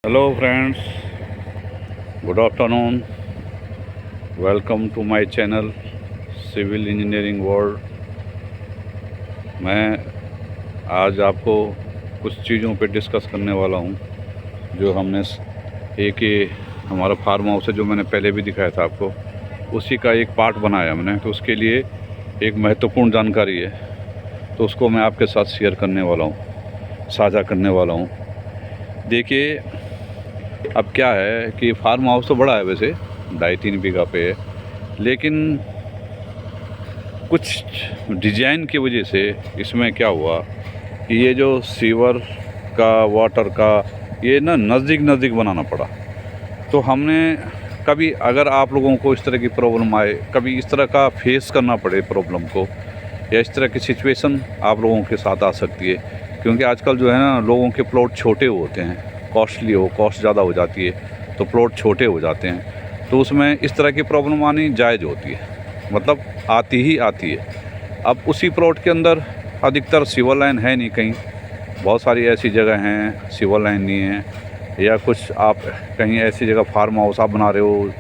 Hello friends, good afternoon. Welcome to my channel civil engineering world. मैं आज आपको कुछ चीज़ों पे डिस्कस करने वाला हूँ जो हमने एक ये हमारा फार्म हाउस है जो मैंने पहले भी दिखाया था आपको, उसी का एक पार्ट बनाया मैंने। तो उसके लिए एक महत्वपूर्ण जानकारी है, तो उसको मैं आपके साथ शेयर करने वाला हूँ, साझा करने वाला हूँ। देखिए, अब क्या है कि फार्म हाउस तो बड़ा है, वैसे 2.5-3 बीघा पे है, लेकिन कुछ डिजाइन की वजह से इसमें क्या हुआ कि ये जो सीवर का, वाटर का, ये ना नज़दीक नज़दीक बनाना पड़ा। तो हमने कभी, अगर आप लोगों को इस तरह की प्रॉब्लम आए, कभी इस तरह का फेस करना पड़े प्रॉब्लम को, या इस तरह की सिचुएशन आप लोगों के साथ आ सकती है, क्योंकि आजकल जो है ना, लोगों के प्लॉट छोटे होते हैं, कॉस्ट ज़्यादा हो जाती है, तो प्लॉट छोटे हो जाते हैं, तो उसमें इस तरह की प्रॉब्लम आनी जायज़ होती है, मतलब आती ही आती है। अब उसी प्लॉट के अंदर अधिकतर सिवर लाइन है नहीं, कहीं बहुत सारी ऐसी जगह हैं सिवर लाइन नहीं है, या कुछ आप कहीं ऐसी जगह फार्म हाउस आप बना रहे हो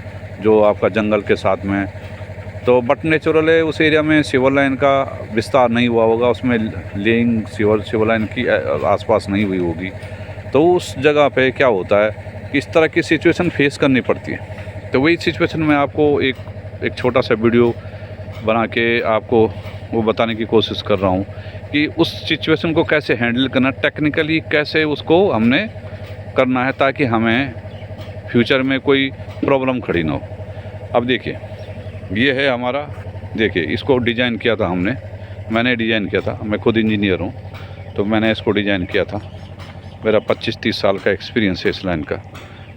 जो आपका जंगल के साथ में, तो बट नेचुरल है उस एरिया में सिवर लाइन का विस्तार नहीं हुआ होगा, उसमें लेइंग सिवर लाइन की आसपास नहीं हुई होगी। तो उस जगह पे क्या होता है कि इस तरह की सिचुएशन फेस करनी पड़ती है। तो वही सिचुएशन में आपको एक छोटा सा वीडियो बना के आपको वो बताने की कोशिश कर रहा हूँ कि उस सिचुएशन को कैसे हैंडल करना, टेक्निकली कैसे उसको हमने करना है, ताकि हमें फ्यूचर में कोई प्रॉब्लम खड़ी ना हो। अब देखिए, ये है हमारा, देखिए इसको डिज़ाइन किया था मैंने डिज़ाइन किया था, मैं खुद इंजीनियर हूँ, तो मैंने इसको डिज़ाइन किया था। मेरा 25-30 साल का एक्सपीरियंस है इस लाइन का।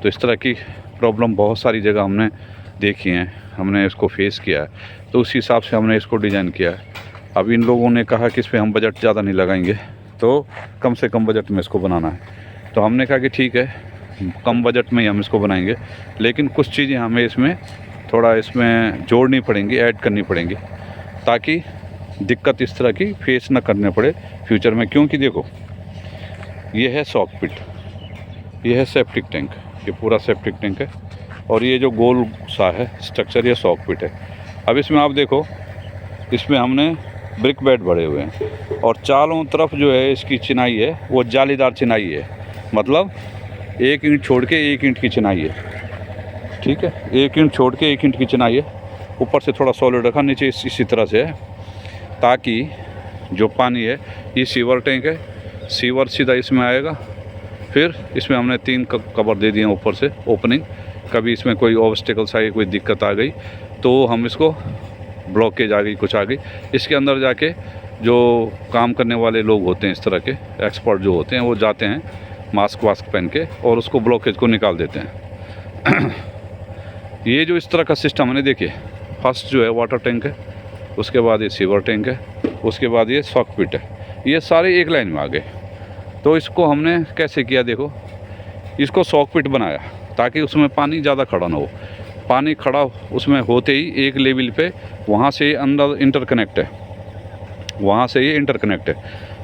तो इस तरह की प्रॉब्लम बहुत सारी जगह हमने देखी हैं, हमने इसको फेस किया है, तो उस हिसाब से हमने इसको डिज़ाइन किया है। अब इन लोगों ने कहा कि इस पर हम बजट ज़्यादा नहीं लगाएंगे, तो कम से कम बजट में इसको बनाना है। तो हमने कहा कि ठीक है, कम बजट में ही हम इसको बनाएंगे, लेकिन कुछ चीज़ें हमें इसमें जोड़नी पड़ेंगी, ऐड करनी पड़ेंगी, ताकि दिक्कत इस तरह की फेस ना करने पड़े फ्यूचर में। क्योंकि देखो, ये है सॉक पिट, ये है सेप्टिक टैंक, ये पूरा सेप्टिक टैंक है, और ये जो गोल सा है स्ट्रक्चर, ये सॉक पिट है। अब इसमें आप देखो, इसमें हमने ब्रिक बेड भरे हुए हैं, और चारों तरफ जो है इसकी चिनाई है वो जालीदार चिनाई है, मतलब 1 ईंट छोड़ के 1 ईंट की चिनाई है, ठीक है, 1 ईंट छोड़ के 1 ईंट की चिनाई है। ऊपर से थोड़ा सॉलिड रखा, नीचे इसी तरह से है, ताकि जो पानी है, ये सीवर टैंक है, सीवर सीधा इसमें आएगा, फिर इसमें हमने 3 कवर दे दिए ऊपर से ओपनिंग। कभी इसमें कोई ऑब्स्टिकल्स आई, कोई दिक्कत आ गई, तो हम इसको ब्लॉकेज आ गई, कुछ आ गई, इसके अंदर जाके जो काम करने वाले लोग होते हैं, इस तरह के एक्सपर्ट जो होते हैं, वो जाते हैं मास्क वास्क पहन के, और उसको ब्लॉकेज को निकाल देते हैं। ये जो इस तरह का सिस्टम है ना, देखिए, फर्स्ट जो है वाटर टैंक है, उसके बाद ये सीवर टैंक है, उसके बाद ये सॉक पिट है, ये सारे एक लाइन में आ गए। तो इसको हमने कैसे किया, देखो, इसको सॉक पिट बनाया ताकि उसमें पानी ज़्यादा खड़ा ना हो। पानी खड़ा उसमें होते ही एक लेवल पे वहाँ से अंदर इंटरकनेक्ट है, वहाँ से ये इंटरकनेक्ट है,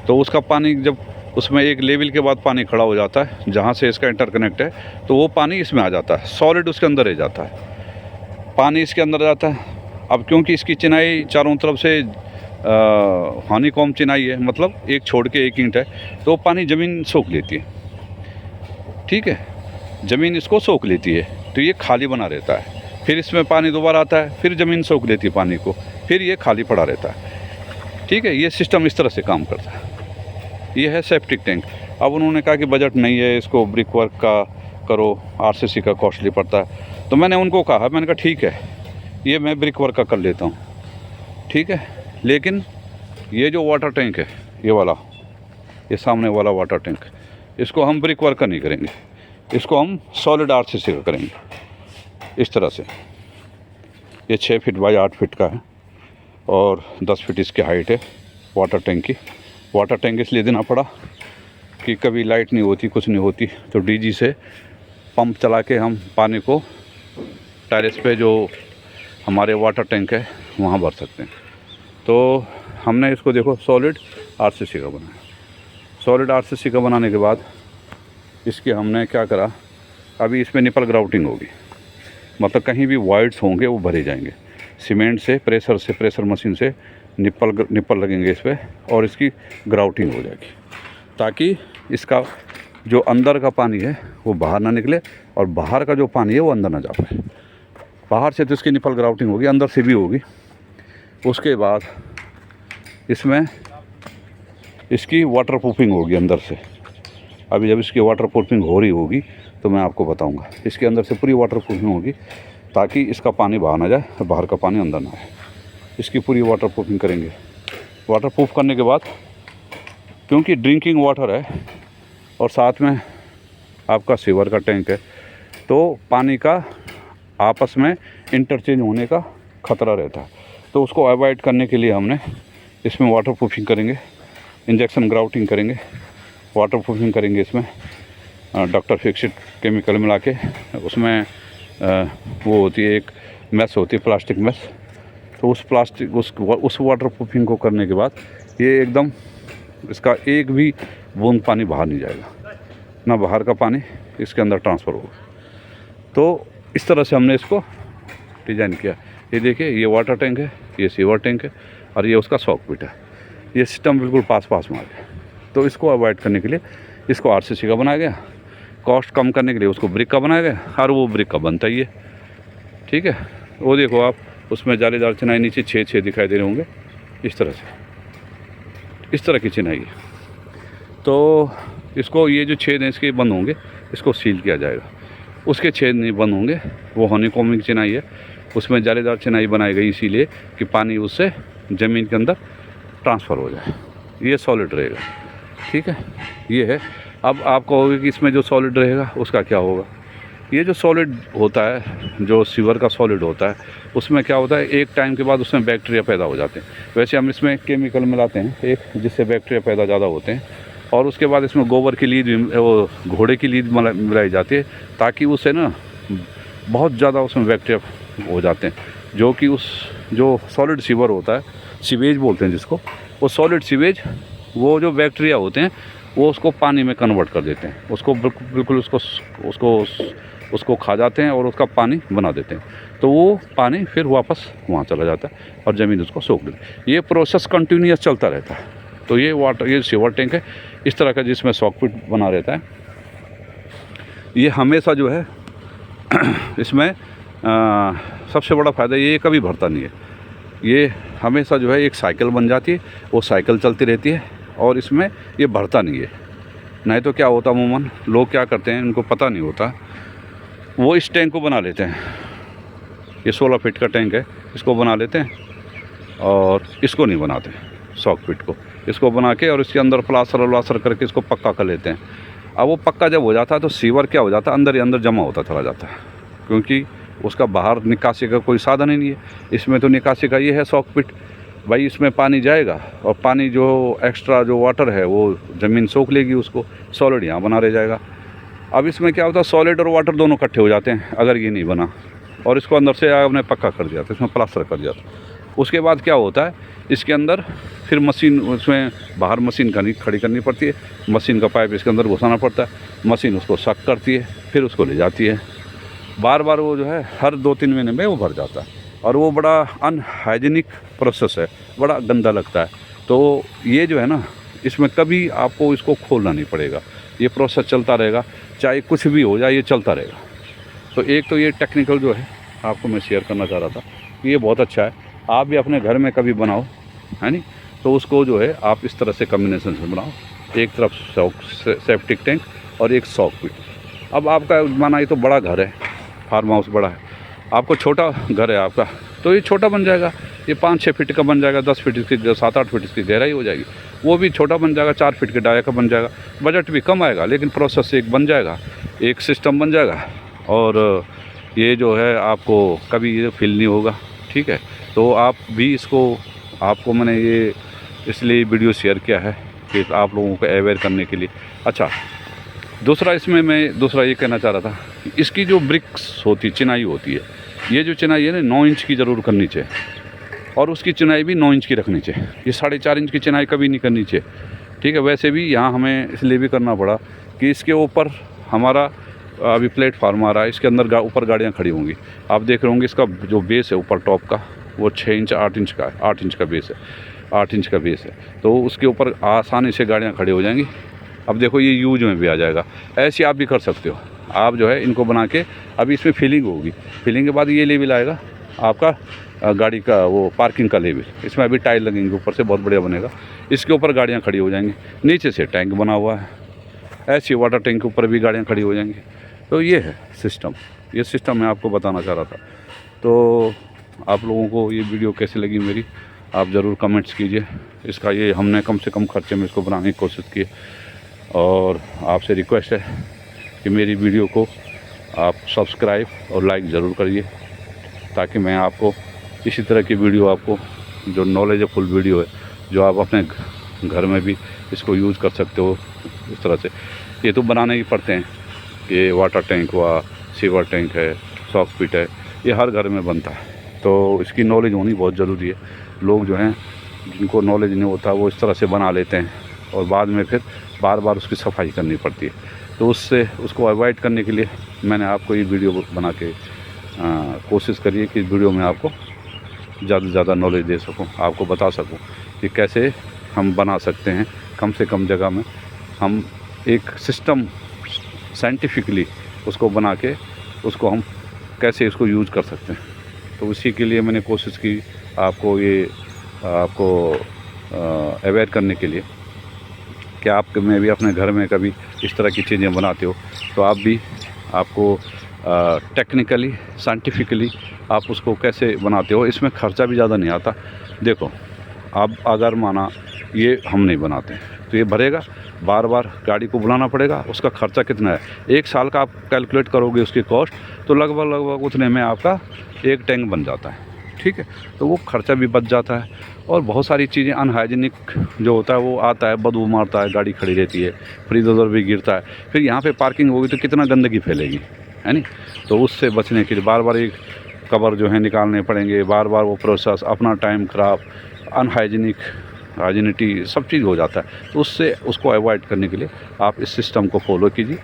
तो उसका पानी जब उसमें एक लेवल के बाद पानी खड़ा हो जाता है, जहाँ से इसका इंटरकनेक्ट है, तो वो पानी इसमें आ जाता है, सॉलिड उसके अंदर रह जाता है, पानी इसके अंदर जाता है। अब क्योंकि इसकी चिनाई चारों तरफ से हानीकॉम चिनाई है, मतलब एक छोड़ के 1 ईंट है, तो पानी ज़मीन सोख लेती है, ठीक है, ज़मीन इसको सोख लेती है, तो ये खाली बना रहता है। फिर इसमें पानी दोबारा आता है, फिर ज़मीन सोख लेती है पानी को, फिर ये खाली पड़ा रहता है, ठीक है। ये सिस्टम इस तरह से काम करता है। ये है सेप्टिक टैंक। अब उन्होंने कहा कि बजट नहीं है, इसको ब्रिक वर्क का करो, आरसीसी का कॉस्टली पड़ता है। तो मैंने उनको कहा, मैंने कहा ठीक है, ये मैं ब्रिक वर्क का कर लेता हूँ, ठीक है, लेकिन ये जो वाटर टैंक है, ये वाला, ये सामने वाला वाटर टैंक, इसको हम ब्रिक वर्क का नहीं करेंगे, इसको हम सॉलिड आरसीसी का करेंगे। इस तरह से ये 6 फीट बाई 8 फीट का है, और 10 फीट इसकी हाइट है वाटर टैंक की। वाटर टैंक इसलिए देना पड़ा कि कभी लाइट नहीं होती, कुछ नहीं होती, तो डीजी से पंप चला के हम पानी को टेरेस पे जो हमारे वाटर टैंक है वहाँ भर सकते हैं। तो हमने इसको देखो सॉलिड आरसीसी का बनाया। सॉलिड आरसीसी का बनाने के बाद इसके हमने क्या करा अभी इसमें निपल ग्राउटिंग होगी, मतलब कहीं भी वॉइड्स होंगे वो भरे जाएंगे सीमेंट से, प्रेशर मशीन से निपल लगेंगे इस पर और इसकी ग्राउटिंग हो जाएगी, ताकि इसका जो अंदर का पानी है वो बाहर ना निकले और बाहर का जो पानी है वो अंदर ना जा पाए। बाहर से तो इसकी निपल ग्राउटिंग होगी, अंदर से भी होगी। उसके बाद इसमें इसकी वाटर प्रूफिंग होगी अंदर से। अभी जब इसकी वाटर प्रूफिंग हो रही होगी तो मैं आपको बताऊंगा। इसके अंदर से पूरी वाटर प्रूफिंग होगी ताकि इसका पानी बाहर ना जाए और बाहर का पानी अंदर ना आए। इसकी पूरी वाटर प्रूफिंग करेंगे। वाटर प्रूफ करने के बाद, क्योंकि ड्रिंकिंग वाटर है और साथ में आपका सीवर का टैंक है, तो पानी का आपस में इंटरचेंज होने का ख़तरा रहता है। तो उसको अवॉइड करने के लिए हमने इसमें वाटर प्रूफिंग करेंगे, इंजेक्शन ग्राउटिंग करेंगे, वाटर प्रूफिंग करेंगे। इसमें डॉक्टर फिक्सिट केमिकल मिला के उसमें वो होती है एक मैस होती है, प्लास्टिक मैस। तो उस वाटर प्रूफिंग को करने के बाद ये एकदम इसका एक भी बूंद पानी बाहर नहीं जाएगा, ना बाहर का पानी इसके अंदर ट्रांसफ़र होगा। तो इस तरह से हमने इसको डिज़ाइन किया। ये देखिए, ये वाटर टैंक है, ये सीवर टैंक है और ये उसका सॉकपिट है। ये सिस्टम बिल्कुल पास में आ गया। तो इसको अवॉइड करने के लिए इसको आरसीसी का बनाया गया, कॉस्ट कम करने के लिए उसको ब्रिक का बनाया गया, और वो ब्रिक का बनता ही है। ठीक है, वो देखो आप, उसमें जालीदार चिनाई नीचे 6 दिखाई दे रहे होंगे, इस तरह से, इस तरह की चिनाई है। तो इसको, ये जो छेद हैं इसके बंद होंगे, इसको सील किया जाएगा। उसके छेद नहीं बंद होंगे, वो हनीकॉम्बिंग चिनाई है, उसमें जालीदार चिनाई बनाई गई इसीलिए कि पानी उससे ज़मीन के अंदर ट्रांसफ़र हो जाए। ये सॉलिड रहेगा। ठीक है, ये है। अब आप कहोगे कि इसमें जो सॉलिड रहेगा उसका क्या होगा। ये जो सॉलिड होता है, जो सीवर का सॉलिड होता है, उसमें क्या होता है, एक टाइम के बाद उसमें बैक्टीरिया पैदा हो जाते हैं। वैसे हम इसमें केमिकल मिलाते हैं एक, जिससे बैक्टीरिया पैदा ज़्यादा होते हैं, और उसके बाद इसमें गोबर की लीद, वो घोड़े की लीद मिलाई जाती है, ताकि उससे ना बहुत ज़्यादा उसमें बैक्टीरिया हो जाते हैं, जो कि उस जो सॉलिड सीवर होता है, सीवेज बोलते हैं जिसको, वो सॉलिड सीवेज, वो जो बैक्टीरिया होते हैं वो उसको पानी में कन्वर्ट कर देते हैं, उसको बिल्कुल उसको खा जाते हैं और उसका पानी बना देते हैं। तो वो पानी फिर वापस वहाँ चला जाता है और ज़मीन उसको सोख लेती है। ये प्रोसेस कंटिन्यूस चलता रहता है। तो ये सीवर टैंक है इस तरह का, जिसमें सॉकपिट बना रहता है। ये हमेशा जो है इसमें सबसे बड़ा फ़ायदा ये कभी भरता नहीं है। ये हमेशा जो है एक साइकिल बन जाती है, वो साइकिल चलती रहती है और इसमें ये भरता नहीं है। नहीं तो क्या होता, अमूमन लोग क्या करते हैं, उनको पता नहीं होता, वो इस टैंक को बना लेते हैं। ये 16 फीट का टैंक है, इसको बना लेते हैं और इसको नहीं बनाते, सॉकपिट को। इसको बना के और इसके अंदर प्लास्टर करके इसको पक्का कर लेते हैं। अब वो पक्का जब हो जाता है तो सीवर क्या हो जाता है, अंदर ही अंदर जमा होता चला जाता है, क्योंकि उसका बाहर निकासी का कोई साधन ही नहीं है। इसमें तो निकासी का ये है सॉकपिट, भाई इसमें पानी जाएगा और पानी जो एक्स्ट्रा जो वाटर है वो ज़मीन सोख लेगी, उसको सॉलिड यहाँ बना रह जाएगा। अब इसमें क्या होता है, सॉलिड और वाटर दोनों इकट्ठे हो जाते हैं अगर ये नहीं बना, और इसको अंदर से आपने पक्का कर दिया, तो इसमें प्लास्टर कर दिया। उसके बाद क्या होता है, इसके अंदर फिर मशीन, उसमें बाहर मशीन खड़ी करनी पड़ती है, मशीन का पाइप इसके अंदर घुसाना पड़ता है, मशीन उसको सक करती है, फिर उसको ले जाती है। बार वो जो है हर 2-3 महीने में वो भर जाता है, और वो बड़ा अनहाइजीनिक प्रोसेस है, बड़ा गंदा लगता है। तो ये जो है ना, इसमें कभी आपको इसको खोलना नहीं पड़ेगा, ये प्रोसेस चलता रहेगा, चाहे कुछ भी हो जाए, ये चलता रहेगा। तो एक तो ये टेक्निकल जो है आपको मैं शेयर करना चाह रहा था, ये बहुत अच्छा है। आप भी अपने घर में कभी बनाओ, है नहीं, तो उसको जो है आप इस तरह से कम्बिनेशन से बनाओ, एक तरफ सेप्टिक टैंक और एक सॉकपिट। अब आपका माना ये तो बड़ा घर है, फार्म हाउस बड़ा है, आपको छोटा घर है आपका, तो ये छोटा बन जाएगा, ये 5-6 फीट का बन जाएगा, 10 फीट की, 7-8 फीट की गहराई हो जाएगी, वो भी छोटा बन जाएगा, 4 फीट के डाया का बन जाएगा। बजट भी कम आएगा, लेकिन प्रोसेस एक बन जाएगा, एक सिस्टम बन जाएगा, और ये जो है आपको कभी ये फील नहीं होगा। ठीक है, तो आप भी इसको, आपको मैंने ये इसलिए वीडियो शेयर किया है कि आप लोगों को अवेयर करने के लिए। अच्छा, दूसरा इसमें मैं दूसरा ये कहना चाह रहा था कि इसकी जो ब्रिक्स होती, चिनाई होती है, ये जो चिनाई है ना 9 इंच की ज़रूर करनी चाहिए, और उसकी चिनाई भी 9 इंच की रखनी चाहिए। ये 4.5 इंच की चिनाई कभी नहीं करनी चाहिए। ठीक है, वैसे भी यहाँ हमें इसलिए भी करना पड़ा कि इसके ऊपर हमारा अभी प्लेटफार्म आ रहा है, इसके अंदर ऊपर गाड़ियाँ खड़ी होंगी। आप देख रहे होंगे इसका जो बेस है ऊपर टॉप का वो 6 इंच 8 इंच का है, 8 इंच का बेस है, 8 इंच का बेस है। तो उसके ऊपर आसानी से गाड़ियाँ खड़ी हो जाएंगी। अब देखो ये यूज में भी आ जाएगा। ऐसे आप भी कर सकते हो। आप जो है इनको बना के अभी इसमें फिलिंग होगी, फिलिंग के बाद ये लेवल आएगा आपका गाड़ी का, वो पार्किंग का लेवल। इसमें अभी टाइल लगेंगे ऊपर से, बहुत बढ़िया बनेगा। इसके ऊपर गाड़ियाँ खड़ी हो जाएंगी। नीचे से टैंक बना हुआ है, ऐसे वाटर टैंक के ऊपर भी गाड़ियाँ खड़ी हो जाएंगी। तो ये है सिस्टम, ये सिस्टम मैं आपको बताना चाह रहा था। तो आप लोगों को ये वीडियो कैसी लगी मेरी, आप ज़रूर कमेंट्स कीजिए। इसका ये हमने कम से कम खर्चे में इसको बनाने की कोशिश की, और आपसे रिक्वेस्ट है कि मेरी वीडियो को आप सब्सक्राइब और लाइक ज़रूर करिए, ताकि मैं आपको इसी तरह की वीडियो, आपको जो नॉलेजफुल वीडियो है, जो आप अपने घर में भी इसको यूज़ कर सकते हो इस तरह से। ये तो बनाने ही पड़ते हैं, ये वाटर टैंक हुआ, सीवर टैंक है, सॉकपिट है, ये हर घर में बनता है। तो इसकी नॉलेज होनी बहुत ज़रूरी है। लोग जो हैं जिनको नॉलेज नहीं होता वो इस तरह से बना लेते हैं, और बाद में फिर बार बार उसकी सफाई करनी पड़ती है। तो उसको अवॉइड करने के लिए मैंने आपको ये वीडियो बना के कोशिश करी है कि इस वीडियो में आपको ज़्यादा से ज़्यादा नॉलेज दे सकूं, आपको बता सकूं कि कैसे हम बना सकते हैं कम से कम जगह में। हम एक सिस्टम साइंटिफिकली उसको बना के उसको हम कैसे इसको यूज़ कर सकते हैं। तो उसी के लिए मैंने कोशिश की आपको अवेयर करने के लिए कि आप में भी अपने घर में कभी इस तरह की चीज़ें बनाते हो तो आपको टेक्निकली साइंटिफिकली आप उसको कैसे बनाते हो। इसमें ख़र्चा भी ज़्यादा नहीं आता। देखो, अब अगर माना ये हम नहीं बनाते तो ये भरेगा, बार बार गाड़ी को बुलाना पड़ेगा, उसका ख़र्चा कितना है, 1 साल का आप कैलकुलेट करोगे उसकी कॉस्ट, तो लगभग उतने में आपका एक टैंक बन जाता है। ठीक है, तो वो ख़र्चा भी बच जाता है। और बहुत सारी चीज़ें अनहाइजीनिक जो होता है वो आता है, बदबू मारता है, गाड़ी खड़ी रहती है, फिर इधर उधर भी गिरता है, फिर यहाँ पे पार्किंग होगी तो कितना गंदगी फैलेगी, है नहीं। तो उससे बचने के लिए बार बार एक कवर जो है निकालने पड़ेंगे, बार बार वो प्रोसेस, अपना टाइम ख़राब, हाइजीनिटी सब चीज़ हो जाता है। तो उसको अवॉइड करने के लिए आप इस सिस्टम को फॉलो कीजिए।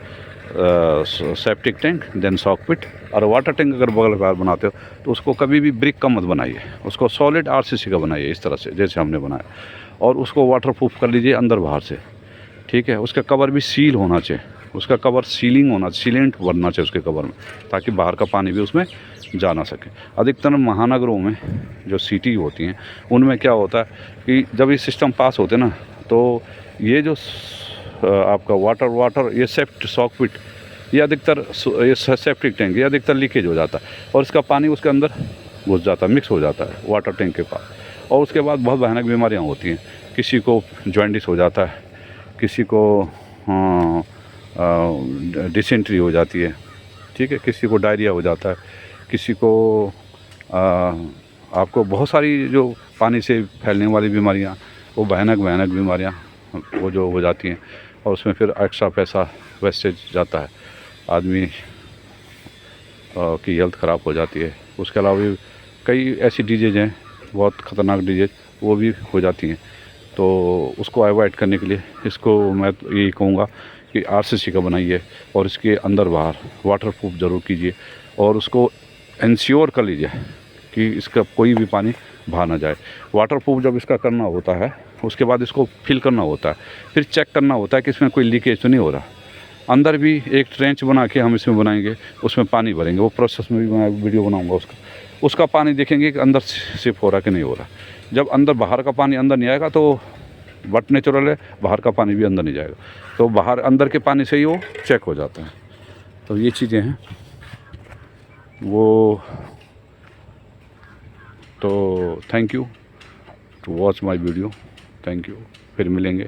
सेप्टिक टैंक, देन सॉकपिट, और वाटर टैंक अगर बगल बार बनाते हो तो उसको कभी भी ब्रिक का मत बनाइए, उसको सॉलिड आरसीसी का बनाइए इस तरह से जैसे हमने बनाया, और उसको वाटरप्रूफ कर लीजिए अंदर बाहर से। ठीक है, उसका कवर भी सील होना चाहिए, उसका कवर सीलिंग होना, सीलेंट बनना चाहिए उसके कवर में, ताकि बाहर का पानी भी उसमें जा ना सके। अधिकतर महानगरों में जो सिटी होती हैं उनमें क्या होता है कि जब ये सिस्टम पास होते ना, तो ये जो आपका वाटर ये सॉकपिट, ये अधिकतर, ये सेप्टिक टैंक, ये अधिकतर लीकेज हो जाता है, और इसका पानी उसके अंदर घुस जाता है, मिक्स हो जाता है वाटर टैंक के पास, और उसके बाद बहुत भयानक बीमारियाँ होती हैं। किसी को जॉन्डिस हो जाता है, किसी को डिसेंट्री हो जाती है, ठीक है, किसी को डायरिया हो जाता है, किसी को आपको बहुत सारी जो पानी से फैलने वाली बीमारियाँ, वो भयानक बीमारियाँ वो जो हो जाती हैं, और उसमें फिर एक्स्ट्रा पैसा वेस्टेज जाता है, आदमी की हेल्थ ख़राब हो जाती है। उसके अलावा भी कई ऐसी डिजीज़ हैं, बहुत ख़तरनाक डिजीज़, वो भी हो जाती हैं। तो उसको अवॉइड करने के लिए इसको मैं यही कहूँगा कि आरसीसी का बनाइए, और इसके अंदर बाहर वाटरप्रूफ ज़रूर कीजिए, और उसको इंश्योर कर लीजिए कि इसका कोई भी पानी बाहर ना जाए। वाटरप्रूफ जब इसका करना होता है उसके बाद इसको फिल करना होता है, फिर चेक करना होता है कि इसमें कोई लीकेज तो नहीं हो रहा। अंदर भी एक ट्रेंच बना के हम इसमें बनाएंगे, उसमें पानी भरेंगे, वो प्रोसेस में भी मैं वीडियो बनाऊंगा उसका पानी देखेंगे कि अंदर सिप हो रहा कि नहीं हो रहा। जब अंदर बाहर का पानी अंदर नहीं आएगा तो बट नेचुरल है, बाहर का पानी भी अंदर नहीं जाएगा, तो बाहर अंदर के पानी से ही वो चेक हो जाता है। तो ये चीज़ें हैं वो। तो thank you to watch my video, thank you, फिर मिलेंगे।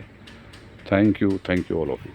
Thank you all of you.